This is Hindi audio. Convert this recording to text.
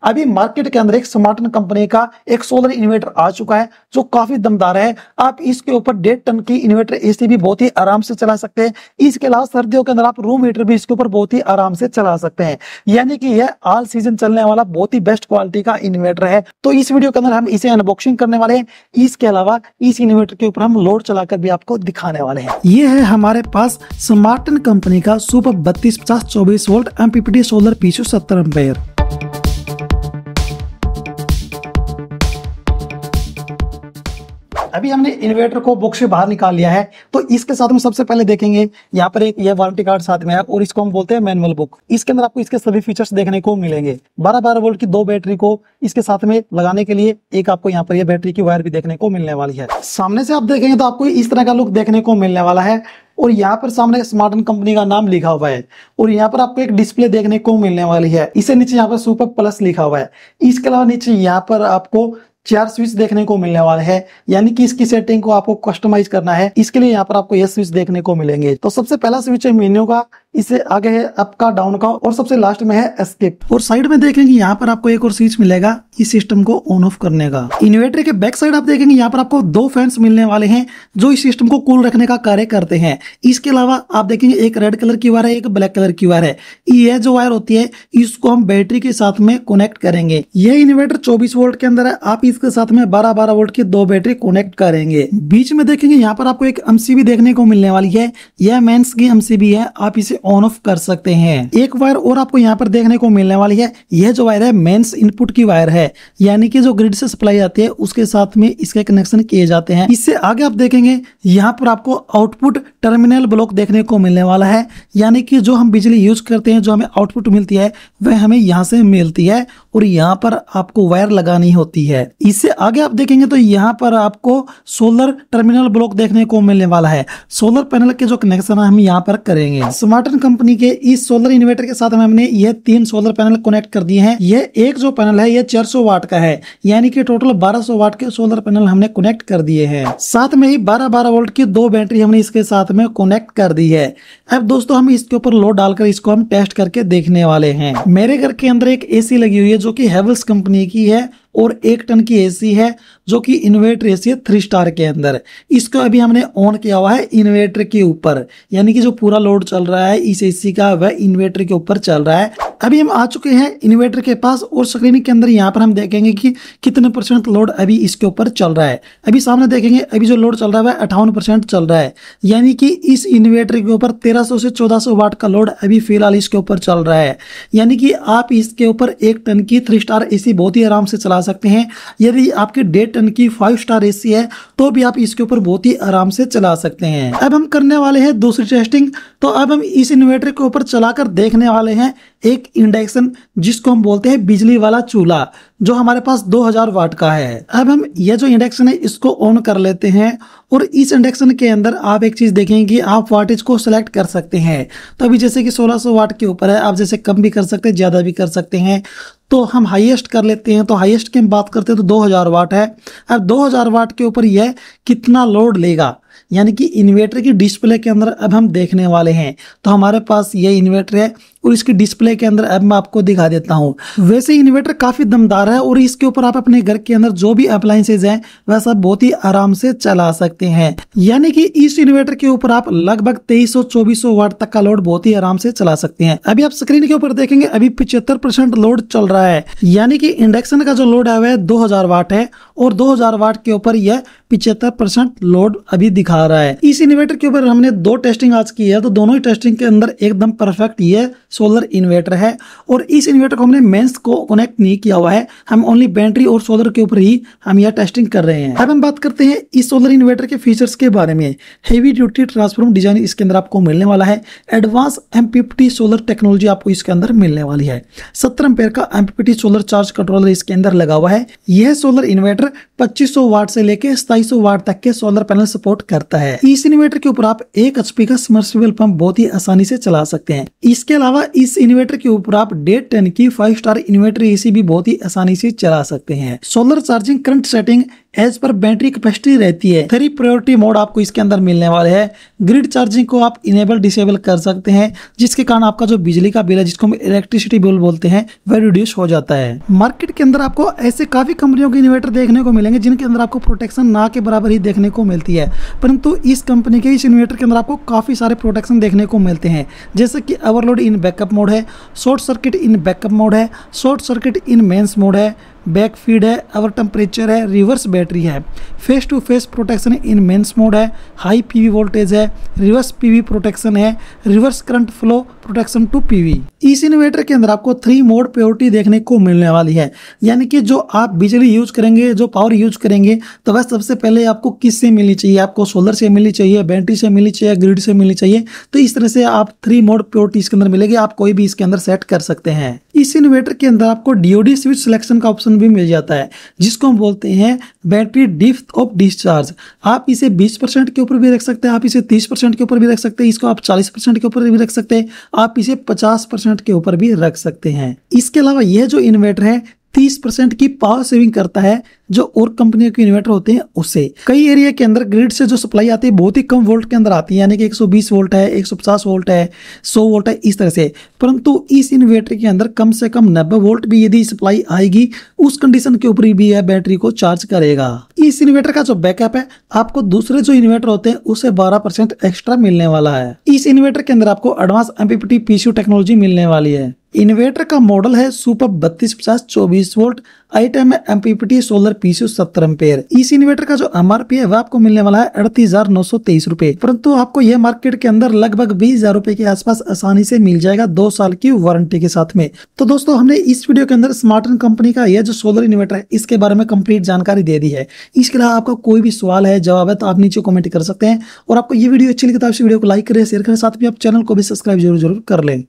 अभी मार्केट के अंदर एक स्मार्टन कंपनी का एक सोलर इन्वर्टर आ चुका है जो काफी दमदार है। आप इसके ऊपर 1.5 टन की इन्वर्टर एसी भी बहुत ही आराम से चला सकते हैं। इसके अलावा सर्दियों के अंदर आप रूम हीटर भी इसके ऊपर बहुत ही आराम से चला सकते हैं। यानी कि यह ऑल सीजन चलने वाला बहुत ही बेस्ट क्वालिटी का इन्वर्टर है। तो इस वीडियो के अंदर हम इसे अनबॉक्सिंग करने वाले हैं। इसके अलावा इस इन्वर्टर के ऊपर हम लोड चलाकर भी आपको दिखाने वाले हैं। ये है हमारे पास स्मार्टन कंपनी का सुपर 3250 24 वोल्ट एमपीपीटी सोलर पीछू 70 एम्पेयर। अभी हमने इन्वर्टर को बॉक्स से बाहर निकाल लिया है। तो इसके साथ में सबसे पहले देखेंगे यहाँ पर एक ये वारंटी कार्ड साथ में है और इसको हम बोलते हैं मैनुअल बुक। इसके अंदर आपको इसके सभी फीचर्स देखने को मिलेंगे। 12-12 वोल्ट की 2 बैटरी को इसके साथ में लगाने के लिए एक आपको यहाँ पर ये बैटरी की वायर भी देखने को मिलने वाली है। सामने से आप देखेंगे तो आपको इस तरह का लुक देखने को मिलने वाला है और यहाँ पर सामने स्मार्टन कंपनी का नाम लिखा हुआ है और यहाँ पर आपको एक डिस्प्ले देखने को मिलने वाली है। इसे नीचे यहाँ पर सुपर प्लस लिखा हुआ है। इसके अलावा नीचे यहाँ पर आपको 4 स्विच देखने को मिलने वाले हैं। यानी कि इसकी सेटिंग को आपको कस्टमाइज करना है, इसके लिए यहाँ पर आपको ये स्विच देखने को मिलेंगे। तो सबसे पहला स्विच है मेन्यू का, इसे आगे है अप का, डाउन का और सबसे लास्ट में है एस्केप। और साइड में देखेंगे यहाँ पर आपको एक और स्विच मिलेगा इस सिस्टम को ऑन ऑफ करने का। इन्वर्टर के बैक साइड आप देखेंगे यहाँ पर आपको 2 फैंस मिलने वाले हैं जो इस सिस्टम को कूल रखने का कार्य करते हैं। इसके अलावा आप देखेंगे एक रेड कलर की वायर है, एक ब्लैक कलर की वायर है। यह जो वायर होती है इसको हम बैटरी के साथ में कनेक्ट करेंगे। यह इन्वर्टर 24 वोल्ट के अंदर है। आप इसके साथ में 12-12 वोल्ट की 2 बैटरी कनेक्ट करेंगे। बीच में देखेंगे यहाँ पर आपको एक एमसीबी देखने को मिलने वाली है। यह मेंस की एमसीबी है, आप इसे ऑन ऑफ कर सकते हैं। एक वायर और आपको यहाँ पर देखने को मिलने वाली है। यह जो वायर है मेंस इनपुट की वायर है, यानी कि जो ग्रिड से सप्लाई आती है उसके साथ में इसके कनेक्शन किए जाते हैं। इससे आगे आप देखेंगे यहाँ पर आपको आउटपुट टर्मिनल ब्लॉक देखने को मिलने वाला है। यानी कि जो हम बिजली यूज करते हैं, जो हमें आउटपुट मिलती है वह हमें यहाँ से मिलती है और यहाँ पर आपको वायर लगानी होती है। इससे आगे आप देखेंगे तो यहाँ पर आपको सोलर टर्मिनल ब्लॉक देखने को मिलने वाला है। सोलर पैनल के जो कनेक्शन है हम यहाँ पर करेंगे। स्मार्टन कंपनी के इस सोलर इन्वर्टर के साथ में हमने ये 3 सोलर पैनल कनेक्ट कर दिए हैं। ये एक जो पैनल है ये 400 वाट का है, यानी कि टोटल 1200 वाट के सोलर पैनल हमने कनेक्ट कर दिए हैं। साथ में ही 12-12 वोल्ट की 2 बैटरी हमने इसके साथ में कनेक्ट कर दी है। अब दोस्तों हम इसके ऊपर लोड डालकर इसको हम टेस्ट करके देखने वाले हैं। मेरे घर के अंदर एक एसी लगी हुई है जो कि हेवल्स कंपनी की है और 1 टन की एसी है जो कि इन्वर्टर एसी है 3 स्टार के अंदर। इसको अभी हमने ऑन किया हुआ है इन्वर्टर के ऊपर, यानी कि जो पूरा लोड चल रहा है इस एसी का वह इन्वर्टर के ऊपर चल रहा है। अभी हम आ चुके हैं इन्वर्टर के पास और स्क्रीन के अंदर यहाँ पर हम देखेंगे कि कितने % लोड अभी इसके ऊपर चल रहा है। अभी सामने देखेंगे अभी जो लोड चल रहा है वह 58% चल रहा है, यानी कि इस इन्वर्टर के ऊपर 1300 से 1400 वाट का लोड अभी फिलहाल इसके ऊपर चल रहा है। यानी कि आप इसके ऊपर 1 टन की 3 स्टार एसी बहुत ही आराम से चला सकते हैं। यदि आपके 1.5 टन की 5 स्टार एसी है तो भी आप इसके ऊपर बहुत ही आराम से चला सकते हैं। अब हम करने वाले हैं दूसरी टेस्टिंग। तो अब हम इस इन्वर्टर के ऊपर चलाकर देखने वाले हैं एक इंडक्शन, जिसको हम बोलते हैं बिजली वाला चूल्हा, जो हमारे पास 2000 वाट का है। अब हम ये जो इंडक्शन है इसको ऑन कर लेते हैं और इस इंडक्शन के अंदर आप एक चीज देखेंगे कि आप वाटेज को सिलेक्ट कर सकते हैं। तो अभी जैसे कि 1600 वाट के ऊपर है, आप जैसे कम भी कर सकते हैं, ज्यादा भी कर सकते हैं। तो हम हाईएस्ट कर लेते हैं। तो हाईएस्ट की हम बात करते हैं तो 2000 वाट है। अब 2000 वाट के ऊपर यह कितना लोड लेगा, यानी कि इन्वर्टर की डिस्प्ले के अंदर अब हम देखने वाले हैं। तो हमारे पास ये इन्वर्टर है और इसकी डिस्प्ले के अंदर अब मैं आपको दिखा देता हूँ। वैसे इन्वर्टर काफी दमदार है और इसके ऊपर आप अपने घर के अंदर जो भी अप्लायंसेज हैं वह सब बहुत ही आराम से चला सकते हैं। यानी कि इस इन्वर्टर के ऊपर आप लगभग 2300-2400 वाट तक का लोड बहुत ही आराम से चला सकते हैं। अभी आप स्क्रीन के ऊपर देखेंगे अभी 75% लोड चल रहा है, यानी कि इंडक्शन का जो लोड है वह 2000 वाट है और 2000 वाट के ऊपर यह 75% लोड अभी दिखा रहा है। इस इन्वर्टर के ऊपर हमने 2 टेस्टिंग आज की है, तो दोनों ही टेस्टिंग के अंदर एकदम परफेक्ट ये सोलर इन्वर्टर है। और इस इन्वर्टर को हमने मेंस को कनेक्ट नहीं किया हुआ है, हम ओनली बैटरी और सोलर के ऊपर ही हम यह टेस्टिंग कर रहे हैं। अब हम बात करते हैं इस सोलर इन्वर्टर के फीचर्स के बारे में। हेवी ड्यूटी ट्रांसफॉर्मर डिजाइन इसके अंदर आपको मिलने वाला है। एडवांस एमपीपीटी सोलर टेक्नोलॉजी आपको इसके अंदर मिलने वाली है। 70 एम्पेयर का एमपीपीटी सोलर चार्ज कंट्रोलर इसके अंदर लगा हुआ है। यह सोलर इन्वर्टर 2500 वाट से लेकर 2700 वाट तक के सोलर पैनल सपोर्ट करता है। इस इन्वर्टर के ऊपर आप 1 HP का सबमर्सिबल पंप बहुत ही आसानी से चला सकते हैं। इसके अलावा इस इन्वर्टर के ऊपर आप 1.5 टन की 5 स्टार इन्वर्टर एसी भी बहुत ही आसानी से चला सकते हैं। Solar charging current setting as पर बैटरी कैपेसिटी रहती है। 3 प्रायोरिटी मोड आपको इसके अंदर मिलने वाले हैं। ग्रिड चार्जिंग को आप इनेबल डिसेबल कर सकते हैं, जिसके कारण आपका जो बिजली का बिल है, जिसको हम इलेक्ट्रिसिटी बिल बोलते हैं, वह रिड्यूस हो जाता है। मार्केट के अंदर आपको ऐसे काफी कंपनियों के इन्वर्टर देखने को मिलेंगे जिनके अंदर आपको प्रोटेक्शन ना के बराबर ही देखने को मिलती है, परंतु इस कंपनी के इस इन्वर्टर के अंदर आपको काफी सारे प्रोटेक्शन देखने को मिलते हैं, जैसे कि ओवरलोड इन बैकअप मोड है, short circuit in backup mode है, short circuit in mains mode है, बैक फीड है, अवर टेम्परेचर है, रिवर्स बैटरी है, phase to phase protection in mains mode है, हाई पीवी वोल्टेज है, रिवर्स पीवी प्रोटेक्शन है, reverse current flow protection to PV. इस इन्वर्टर के अंदर आपको 3 मोड प्योरिटी देखने को मिलने वाली है, यानी कि जो आप बिजली यूज करेंगे, जो पावर यूज करेंगे, तो वह सबसे पहले आपको किससे मिलनी चाहिए? आपको सोलर से मिलनी चाहिए, बैटरी से मिलनी चाहिए, ग्रिड से मिलनी चाहिए। तो इस तरह से आप 3 मोड प्योरिटी इसके अंदर मिलेगी, आप कोई भी इसके अंदर सेट कर सकते हैं। इस इन्वर्टर के अंदर आपको डीओडी स्विच सिलेक्शन का ऑप्शन भी मिल जाता है, जिसको हम बोलते हैं बैटरी डेप्थ ऑफ डिस्चार्ज। आप इसे 20% के ऊपर भी रख सकते हैं, आप इसे 30% के ऊपर भी रख सकते हैं, इसको आप 40% के ऊपर भी रख सकते हैं, आप इसे 50% के ऊपर भी रख सकते हैं। इसके अलावा यह जो इन्वर्टर है 30% की पावर सेविंग करता है, जो और कंपनियों के इन्वर्टर होते हैं उससे। कई एरिया के अंदर ग्रिड से जो सप्लाई आती है बहुत ही कम वोल्ट के अंदर आती है, यानी कि 120 वोल्ट है, 150 वोल्ट है, 100 वोल्ट है, इस तरह से। परंतु इस इन्वर्टर के अंदर कम से कम 90 वोल्ट भी यदि सप्लाई आएगी, उस कंडीशन के ऊपर भी यह बैटरी को चार्ज करेगा। इस इन्वर्टर का जो बैकअप है, आपको दूसरे जो इन्वर्टर होते हैं उससे 12% एक्स्ट्रा मिलने वाला है। इस इन्वर्टर के अंदर आपको एडवांस एमपीपीटी पीसीयू टेक्नोलॉजी मिलने वाली है। इन्वर्टर का मॉडल है super 3250 24 volt item MPPT solar PCU 70 ampere. इस इन्वर्टर का जो एमआरपी है वह आपको मिलने वाला है 38,923 रुपए, परंतु आपको यह मार्केट के अंदर लगभग 20,000 रुपए के आसपास आसानी से मिल जाएगा 2 साल की वारंटी के साथ में। तो दोस्तों, हमने इस वीडियो के अंदर स्मार्टन कंपनी का यह जो सोलर इन्वर्टर है इसके बारे में कंप्लीट जानकारी दे दी है। इसके अलावा आपका कोई भी सवाल है, जवाब है, तो आप नीचे कमेंट कर सकते हैं। और आपको ये वीडियो अच्छी लगी तो आप इस वीडियो को लाइक करें, शेयर करें, साथ में आप चैनल को भी सब्सक्राइब जरूर कर लें।